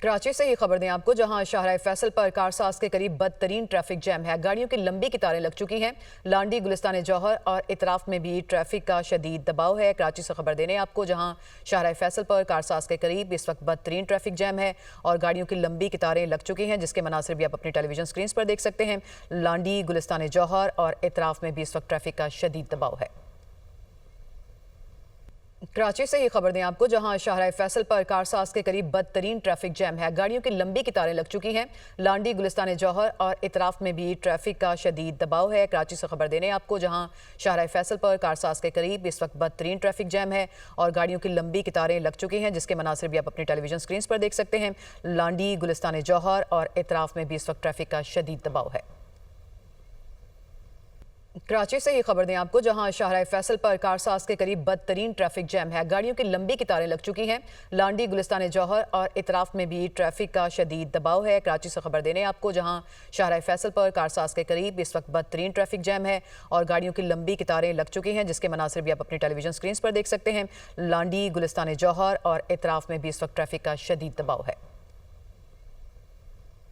कराची से ही खबर दें आपको, जहां शाहराह फैसल पर कारसाज के करीब बदतरीन ट्रैफिक जैम है। गाड़ियों की लंबी कतारें लग चुकी हैं। लांडी, गुलिस्तान जौहर और इतराफ में भी ट्रैफिक का शदीद दबाव है। कराची से खबर देने आपको, जहां शाहराह फैसल पर कारसाज के करीब इस वक्त बदतरीन ट्रैफिक जैम है और गाड़ियों की लंबी कतारें लग चुकी हैं, जिसके मनासिर भी आप अपनी टेलीविजन स्क्रीन पर देख सकते हैं। लांडी, गुलिस्तान जौहर और इतराफ में भी इस वक्त ट्रैफिक का शदीद दबाव है। कराची से ही खबर दें आपको, जहां शाहराह फैसल पर कारसाज के करीब बदतरीन ट्रैफिक जैम है। गाड़ियों की लंबी कतारें लग चुकी हैं। लांडी, गुलिस्तान जौहर और इतराफ में भी ट्रैफिक का शदीद दबाव है। कराची से खबर देने आपको, जहां शाहराह फैसल पर कारसाज के करीब इस वक्त बदतरीन ट्रैफिक जैम है और गाड़ियों की लंबी कतारें लग चुकी हैं, जिसके मनासिर भी आप अपनी टेलीविजन स्क्रीन पर देख सकते हैं। लांडी, गुलिस्तान जौहर और इतराफ में भी इस वक्त ट्रैफिक का शदीद दबाव है। कराची से ही खबर दें आपको, जहां शाहराह फैसल पर कारसाज के करीब बदतरीन ट्रैफिक जैम है। गाड़ियों की लंबी कतारें लग चुकी हैं। लांडी, गुलिस्तान जौहर और इतराफ में भी ट्रैफिक का शदीद दबाव है। कराची से खबर देने आपको, जहां शाहराह फैसल पर कारसाज के करीब इस वक्त बदतरीन ट्रैफिक जैम है और गाड़ियों की लंबी कतारें लग चुकी हैं, जिसके मनासिर भी आप अपनी टेलीविजन स्क्रीन पर देख सकते हैं। लांडी, गुलिस्तान जौहर और इतराफ में भी इस वक्त ट्रैफिक का शदीद दबाव है।